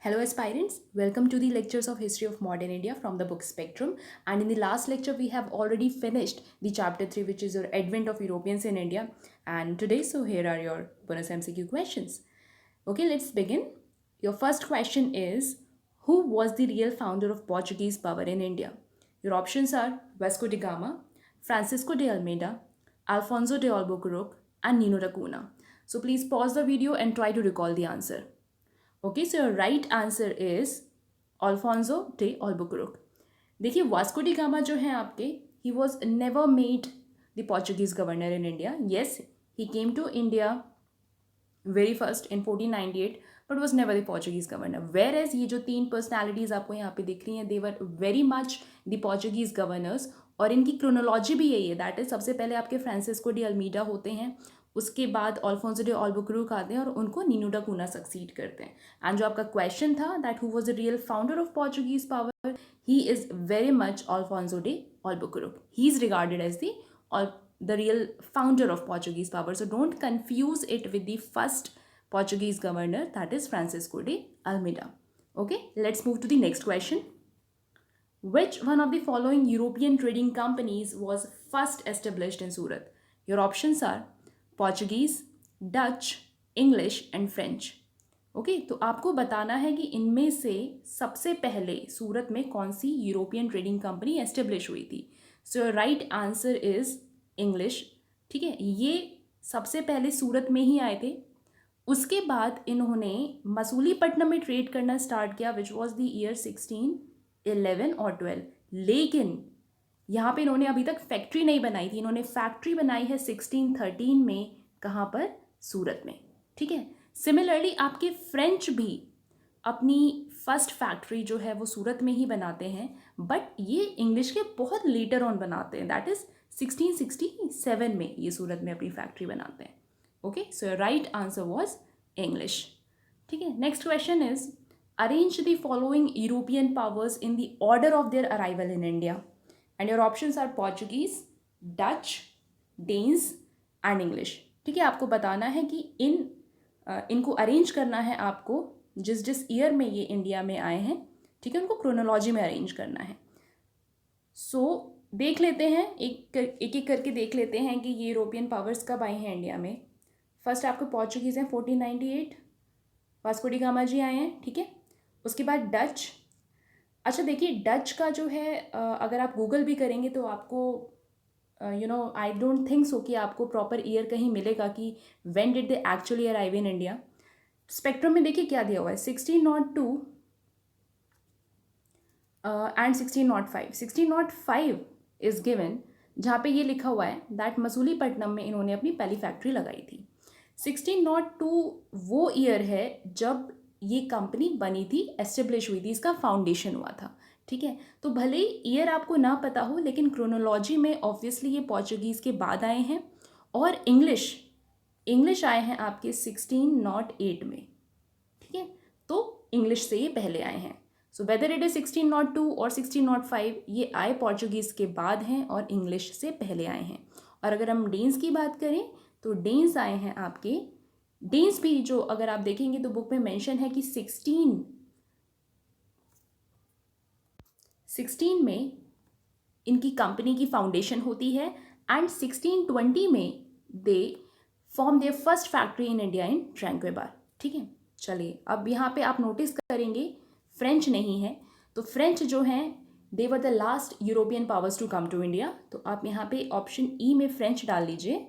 Hello aspirants, welcome to the lectures of History of Modern India from the book Spectrum. And in the last lecture we have already finished the chapter 3, which is your Advent of Europeans in India. And today, so here are your bonus MCQ questions. Okay, let's begin. Your first question is, who was the real founder of Portuguese power in India? Your options are Vasco da Gama, Francisco de Almeida, Alfonso de Albuquerque, and Nino da Cunha. So please pause the video and try to recall the answer. Okay so your right answer is Afonso de Albuquerque. देखिए Vasco da Gama जो है आपके, he was never made the Portuguese governor in India. Yes, he came to India very first in 1498 but was never the Portuguese governor. Whereas ये जो तीन personalities आपको यहाँ पे दिख रही हैं, they were very much the Portuguese governors. और इनकी क्रोनोलॉजी भी यही है, दैट इज सबसे पहले आपके फ्रांसिस्को डी अल्मीडा होते हैं, उसके बाद अल्फोंसो डे अल्बुकर्क आते हैं और उनको नीनो दा कूना सक्सीड करते हैं. एंड जो आपका क्वेश्चन था that who was the real founder of Portuguese power, he is very much Afonso de Albuquerque. He is regarded as the real founder of Portuguese power. So don't confuse it with the first Portuguese governor, that is Francisco de Almeida. Okay, let's move to the next question. Which one of the following European trading companies was first established in Surat? Your options are Portuguese, Dutch, English and French. Okay तो आपको बताना है कि इनमें से सबसे पहले सूरत में कौन सी यूरोपियन ट्रेडिंग कंपनी एस्टेब्लिश हुई थी. सो राइट आंसर इज इंग्लिश. ठीक है, ये सबसे पहले सूरत में ही आए थे. उसके बाद इन्होंने मसूलीपट्टनम में ट्रेड करना स्टार्ट किया, विच वॉज द ईयर 1611 और 12. लेकिन यहाँ पे इन्होंने अभी तक फैक्ट्री नहीं बनाई थी. इन्होंने फैक्ट्री बनाई है 1613 में. कहाँ पर? सूरत में. ठीक है, सिमिलरली आपके फ्रेंच भी अपनी फर्स्ट फैक्ट्री जो है वो सूरत में ही बनाते हैं, बट ये इंग्लिश के बहुत लेटर ऑन बनाते हैं, दैट इज 1667 में ये सूरत में अपनी फैक्ट्री बनाते हैं. Okay, so right answer was English. ठीक है, next question is arrange the following European powers in the order of their arrival in India. And your options are Portuguese, Dutch, Danes and English. ठीक है, आपको बताना है कि इनको arrange करना है आपको, जिस जिस ईयर में ये इंडिया में आए हैं. ठीक है, उनको क्रोनोलॉजी में अरेंज करना है. सो देख लेते हैं, एक करके देख लेते हैं कि ये यूरोपियन पावर्स कब आए हैं इंडिया में. फर्स्ट आपको पोर्चुगीज़ हैं 1498, वास्को डी गामा जी आए हैं. ठीक है, उसके बाद डच. अच्छा देखिए, डच का जो है अगर आप गूगल भी करेंगे तो आपको आई डोंट थिंक सो कि आपको प्रॉपर ईयर कहीं मिलेगा कि when did they actually arrive in India. Spectrum में देखिए क्या दिया हुआ है, 1602 एंड 1605. 1605 इज गिवन, जहाँ पे ये लिखा हुआ है दैट मसूलीपट्टनम में इन्होंने अपनी पहली फैक्ट्री लगाई थी. 1602 वो ईयर है जब ये कंपनी बनी थी, एस्टेब्लिश हुई थी, इसका फाउंडेशन हुआ था. ठीक है, तो भले ही ईयर आपको ना पता हो, लेकिन क्रोनोलॉजी में ऑब्वियसली ये पोर्चुगीज़ के बाद आए हैं. और इंग्लिश आए हैं आपके 1608 में. ठीक है, तो इंग्लिश से ये पहले आए हैं. सो वेदर इट इज 1602 और 1605, ये आए पोर्चुगीज़ के बाद हैं और इंग्लिश से पहले आए हैं. और अगर हम डेन्स की बात करें तो डेन्स आए हैं आपके, डेन्स भी जो अगर आप देखेंगे तो बुक में मेंशन है कि 16 में इनकी कंपनी की फाउंडेशन होती है एंड 1620 में they form their first factory in India in Tranquebar. ठीक है, चलिए अब यहाँ पे आप नोटिस करेंगे फ्रेंच नहीं है, तो फ्रेंच जो हैं they were the last European powers to come to India. तो आप यहाँ पे ऑप्शन ई में फ्रेंच डाल लीजिए,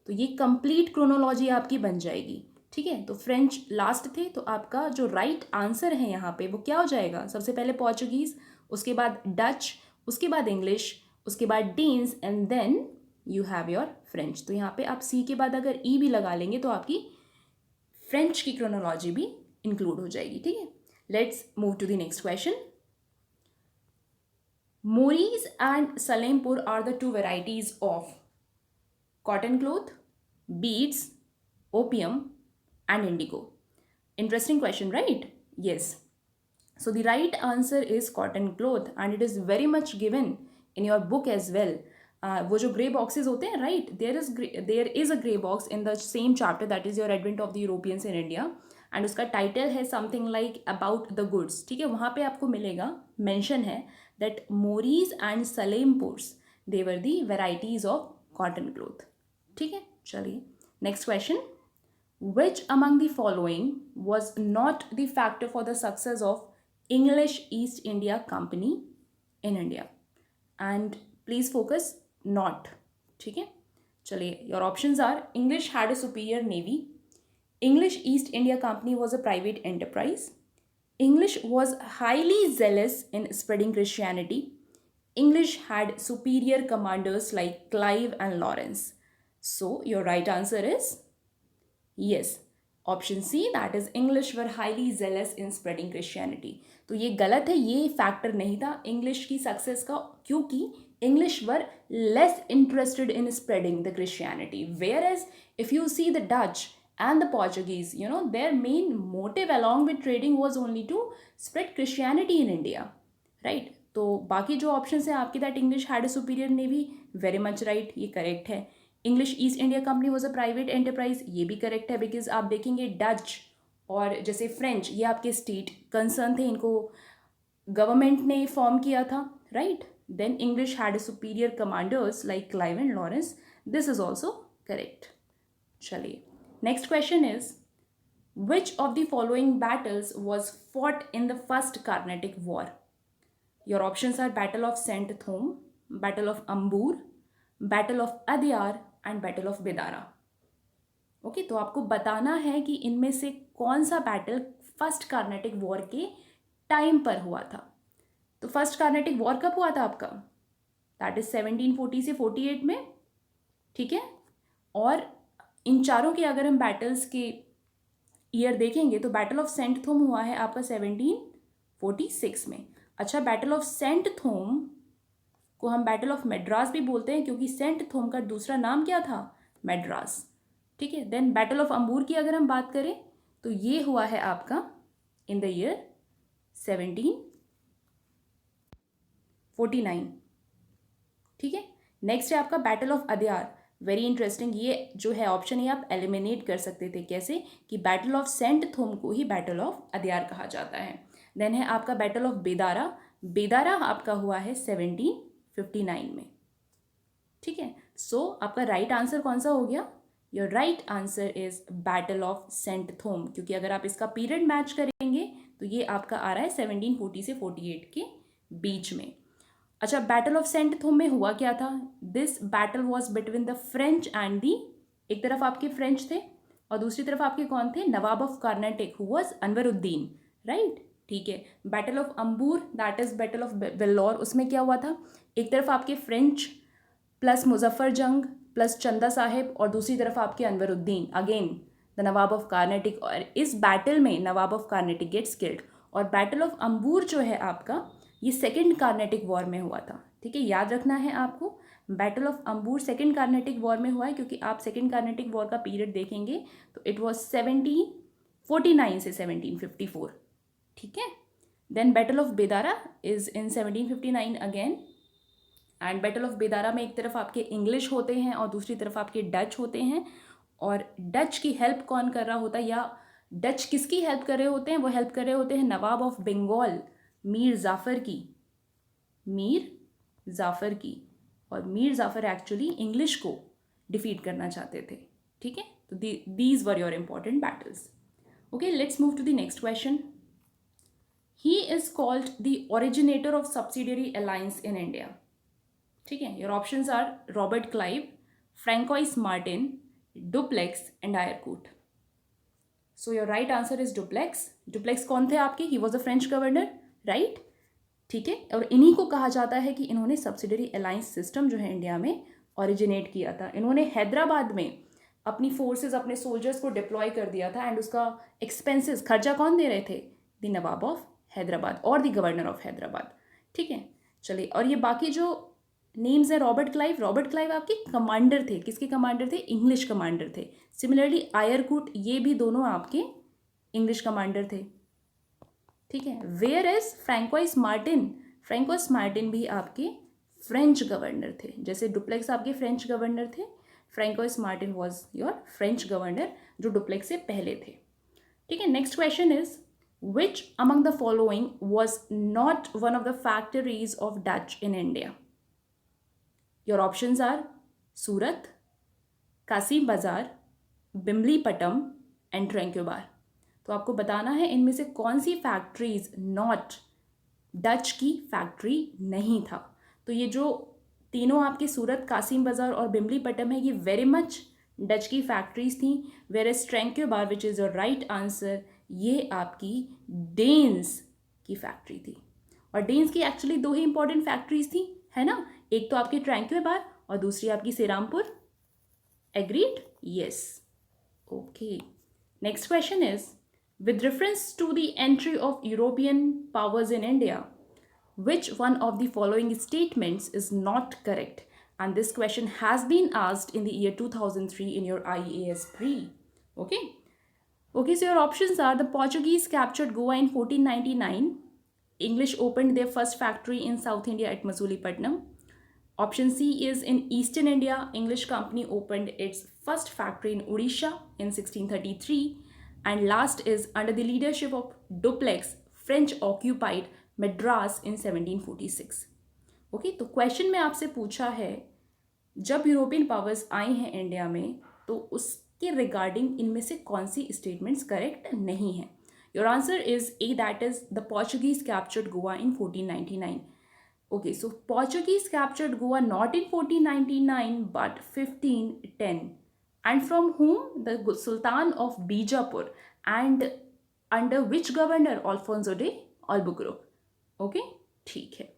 तो ये कंप्लीट क्रोनोलॉजी आपकी बन जाएगी. ठीक है, तो फ्रेंच लास्ट थे, तो आपका जो राइट आंसर है यहाँ पे वो क्या हो जाएगा, सबसे पहले पोर्चुगीज़, उसके बाद डच, उसके बाद इंग्लिश, उसके बाद Danes and then you have your French. तो यहाँ पे आप सी के बाद अगर ई भी लगा लेंगे तो आपकी फ्रेंच की क्रोनोलॉजी भी इंक्लूड हो जाएगी. ठीक है, let's move to the next question. Moris and Salempur are the two varieties of cotton cloth, beads, opium and indigo. Interesting question, right? Yes. So the right answer is cotton cloth and it is very much given in your book as well. वो जो grey boxes होते हैं, right, there is a grey box in the same chapter, that is your advent of the Europeans in India. And उसका title है something like about the goods, ठीक है। वहाँ पे आपको मिलेगा, मेंशन है that Moris and Salempurs they were the varieties of cotton cloth, ठीक है। चलिए next question, which among the following was not the factor for the success of English East India Company in India? And please focus, not, ठीक है। चलिए, your options are English had a superior navy, English East India Company was a private enterprise, English was highly zealous in spreading Christianity, English had superior commanders like Clive and Lawrence. So your right answer is yes, option C, that is English were highly jealous in spreading Christianity. तो ये गलत है, ये factor नहीं था English की success का, क्योंकि English were less interested in spreading the Christianity, whereas if you see the Dutch and the Portuguese, you know, their main motive along with trading was only to spread Christianity in India, right? तो बाकी जो option है आपकी, that English had a superior navy, very much right, ये correct है। English east India company was a private enterprise, ये भी correct है, बिकॉज आप देखेंगे डच और जैसे फ्रेंच, ये आपके स्टेट कंसर्न थे, इनको गवर्नमेंट ने फॉर्म किया था, right. Then English had a superior commanders like Clive and Lawrence, this is also correct. चलिए next question is, which of the following battles was fought in the first Carnatic War? Your options are Battle of Saint Thome, Battle of Ambur, Battle of Adyar and Battle of Bedara. Okay, तो आपको बताना है कि इनमें से कौन सा battle first Carnatic war के टाइम पर हुआ था। तो फर्स्ट कार्नेटिक वॉर कब हुआ था आपका? दैट इज 1740 से 48 में, ठीक है। और इन चारों के अगर हम बैटल्स के ईयर देखेंगे तो बैटल ऑफ सेंट थोम हुआ है आपका 1746 में। अच्छा, बैटल ऑफ सेंट थोम को हम बैटल ऑफ मेड्रास भी बोलते हैं, क्योंकि सेंट थोम का दूसरा नाम क्या था? मेड्रास, ठीक है। देन बैटल ऑफ अंबूर की अगर हम बात करें तो ये हुआ है आपका इन द ईयर 1749, ठीक है। नेक्स्ट है आपका battle of Adyar, very interesting. ये जो है ऑप्शन, ये आप एलिमिनेट कर सकते थे, कैसे कि बैटल ऑफ सेंट थोम को ही बैटल ऑफ अदयार कहा जाता है। देन है आपका बैटल ऑफ बेदारा, बेदारा आपका हुआ है 1759 में, ठीक है। सो आपका राइट आंसर कौन सा हो गया? Your right answer is battle of Saint Thome, क्योंकि अगर आप इसका पीरियड मैच करेंगे तो ये आपका आ रहा है 1740 से 48 के बीच में। अच्छा, बैटल ऑफ सेंट थोम में हुआ क्या था? This battle was between the French and the, एक तरफ आपके फ्रेंच थे और दूसरी तरफ आपके कौन थे? नवाब of Karnataka who was Anwaruddin, right, ठीक है। Battle of Ambur, that is battle of Vellore, उसमें क्या हुआ था? एक तरफ आपके फ्रेंच प्लस मुजफ्फर जंग प्लस चंदा साहिब और दूसरी तरफ आपके Anwaruddin, again the Nawab of Karnataka, और इस बैटल में नवाब ऑफ कर्नाटक गेट्स किल्ड। और बैटल ऑफ अंबूर जो है आपका, ये सेकेंड कार्नेटिक वॉर में हुआ था, ठीक है। याद रखना है आपको, battle of Ambur second Carnatic war में हुआ है, क्योंकि आप सेकेंड कार्नेटिक वॉर का पीरियड देखेंगे तो इट वॉज 1749 से 1754, ठीक है। Then battle of Bedara is in 1759 again, and battle of Bedara में एक तरफ आपके इंग्लिश होते हैं और दूसरी तरफ आपके डच होते हैं, और डच की हेल्प कौन कर रहा होता है, या डच किसकी हेल्प कर रहे होते हैं? वो हेल्प कर रहे होते हैं नवाब ऑफ बंगाल मीर जाफ़र की, मीर जाफ़र की। और मीर जाफ़र एक्चुअली इंग्लिश को डिफीट करना चाहते थे, ठीक है। तो these were your important battles. Okay, let's move to the next question. He is called the originator of subsidiary alliance in India, ठीक है। Your options are Robert Clive, François Martin, Dupleix and Eyre Coote. So your right answer is Dupleix. Dupleix कौन थे आपके? He was a French governor, right, ठीक है। और इन्हीं को कहा जाता है कि इन्होंने सब्सिडरी अलायंस सिस्टम जो है इंडिया में ओरिजिनेट किया था। इन्होंने हैदराबाद में अपनी फोर्सेस, अपने सोल्जर्स को डिप्लॉय कर दिया था, एंड उसका एक्सपेंसेस, खर्चा कौन दे रहे थे? द नवाब ऑफ हैदराबाद और द गवर्नर ऑफ हैदराबाद, ठीक है। चलिए, और ये बाकी जो नेम्स हैं, रॉबर्ट क्लाइव, रॉबर्ट क्लाइव आपके कमांडर थे, किसके कमांडर थे? इंग्लिश कमांडर थे। सिमिलरली आयरकूट, ये भी दोनों आपके इंग्लिश कमांडर थे, ठीक है। Whereas François Martin, François Martin भी आपके फ्रेंच गवर्नर थे, जैसे डुप्लेक्स आपके फ्रेंच गवर्नर थे, François Martin was your French governor जो डुप्लेक्स से पहले थे, ठीक है, next question is which among the following was not one of the factories of Dutch in India? Your options are Surat, Kasim Bazar, Bimlipatam and ट्रैंक्योबार। तो आपको बताना है इनमें से कौन सी फैक्ट्रीज नॉट डच की फैक्ट्री नहीं था। तो ये जो तीनों आपके सूरत, कासिम बाजार और बिमलीपट्टम है, ये वेरी मच डच की फैक्ट्रीज थी। Where as Tranquebar which is your right answer, ये आपकी डेन्स की फैक्ट्री थी। और डेन्स की एक्चुअली दो ही इंपॉर्टेंट फैक्ट्रीज थी, है ना, एक तो आपकी ट्रैंक्योबार और दूसरी आपकी Serampore. Agreed? Yes. Okay, next question is with reference to the entry of European powers in India, which one of the following statements is not correct? And this question has been asked in the year 2003 in your IAS pre. Okay. Okay, so your options are: the Portuguese captured Goa in 1499. English opened their first factory in South India at Masulipatam. Option C is: in Eastern India, English company opened its first factory in Odisha in 1633. And last is: under the leadership of Dupleix, French occupied Madras in 1746. Okay, तो question में आपसे पूछा है जब European powers आई हैं India में तो उसके रिगार्डिंग इनमें से कौन सी स्टेटमेंट्स करेक्ट नहीं है। Your answer is a, that is the Portuguese captured Goa in 1499. Okay, so Portuguese captured Goa not in 1499 but 1510. And from whom? The Sultan of Bijapur. And under which governor? Alfonso de Albuquerque. Okay, ठीक है।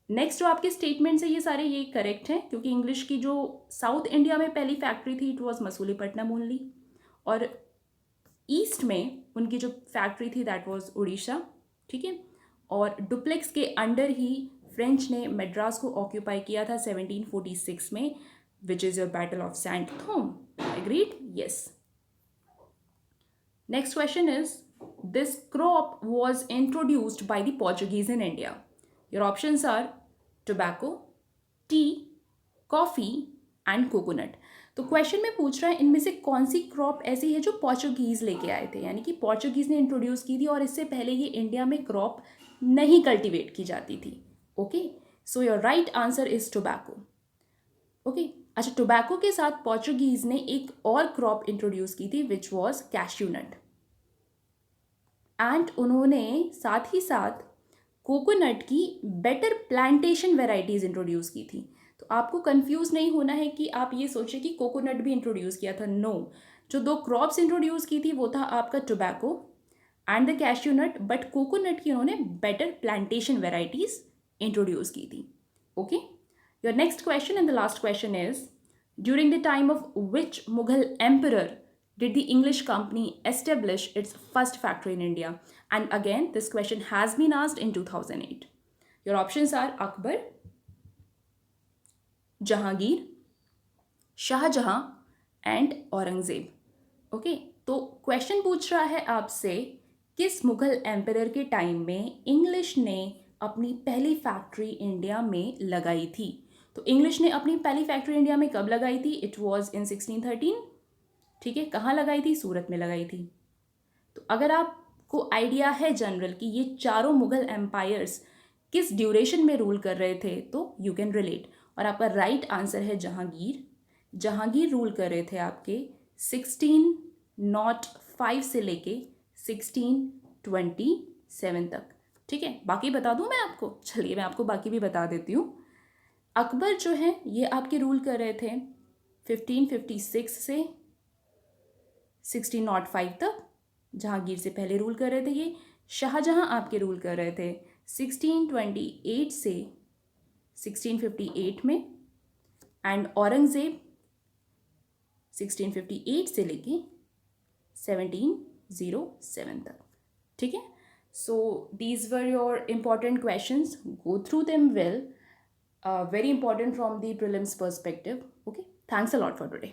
Next जो आपके statements है ये सारे ये correct हैं, क्योंकि इंग्लिश की जो साउथ इंडिया में पहली फैक्ट्री थी इट वॉज मसूलीपट्टनम ओनली, और ईस्ट में उनकी जो फैक्ट्री थी दैट वॉज उड़ीसा। ठीक है, और डुप्लेक्स के अंडर ही फ्रेंच ने मद्रास को ऑक्यूपाई किया था 1746 में, which is your battle of Saint Thome. Agreed? Yes. Next question is this crop was introduced by the Portuguese in India. Your options are tobacco, tea, coffee and coconut. तो question में पूछ रहा है इनमें से कौन सी क्रॉप ऐसी है जो पोर्चुगीज़ लेके आए थे, यानी कि पोर्चुगीज़ ने इंट्रोड्यूस की थी और इससे पहले ये इंडिया में क्रॉप नहीं कल्टीवेट की जाती थी। Okay, so your right answer is tobacco. Okay, अच्छा, टोबैको के साथ पोर्चुगीज़ ने एक और क्रॉप इंट्रोड्यूस की थी which was cashew nut, and उन्होंने साथ ही साथ कोकोनट की बेटर प्लांटेशन वेराइटीज़ इंट्रोड्यूस की थी। तो आपको कंफ्यूज नहीं होना है कि आप ये सोचें कि कोकोनट भी इंट्रोड्यूस किया था। नो, जो दो क्रॉप्स इंट्रोड्यूस की थी वो था आपका tobacco and the cashew nut, but coconut की उन्होंने बेटर प्लांटेशन वेराइटीज़ इंट्रोड्यूस की थी। Okay, your next question and the last question is during the time of which Mughal emperor did the English company establish its first factory in India? And again, this question has been asked in 2008. Your options are Akbar, Jahangir, Shahjahan and Aurangzeb. Okay, तो question पूछ रहा है आपसे किस Mughal emperor के time में English ने अपनी पहली फैक्ट्री इंडिया में लगाई थी। तो इंग्लिश ने अपनी पहली फैक्ट्री इंडिया में कब लगाई थी? It was in 1613। ठीक है, कहाँ लगाई थी? सूरत में लगाई थी। तो अगर आपको आइडिया है जनरल कि ये चारों मुगल एम्पायर्स किस ड्यूरेशन में रूल कर रहे थे तो यू कैन रिलेट, और आपका राइट आंसर है जहांगीर। जहांगीर रूल कर रहे थे आपके 1605 से लेके 1627 तक। ठीक है, बाकी बता दूं मैं आपको? चलिए मैं आपको बाकी भी बता देती हूँ। अकबर जो है ये आपके रूल कर रहे थे 1556 से 1605 तक, जहांगीर से पहले रूल कर रहे थे ये। शाहजहां आपके रूल कर रहे थे 1628 से 1658 में, एंड औरंगज़ेब 1658 से लेके 1707 तक। ठीक है, so these were your important questions, go through them well, very important from the prelims perspective. Okay, thanks a lot for today.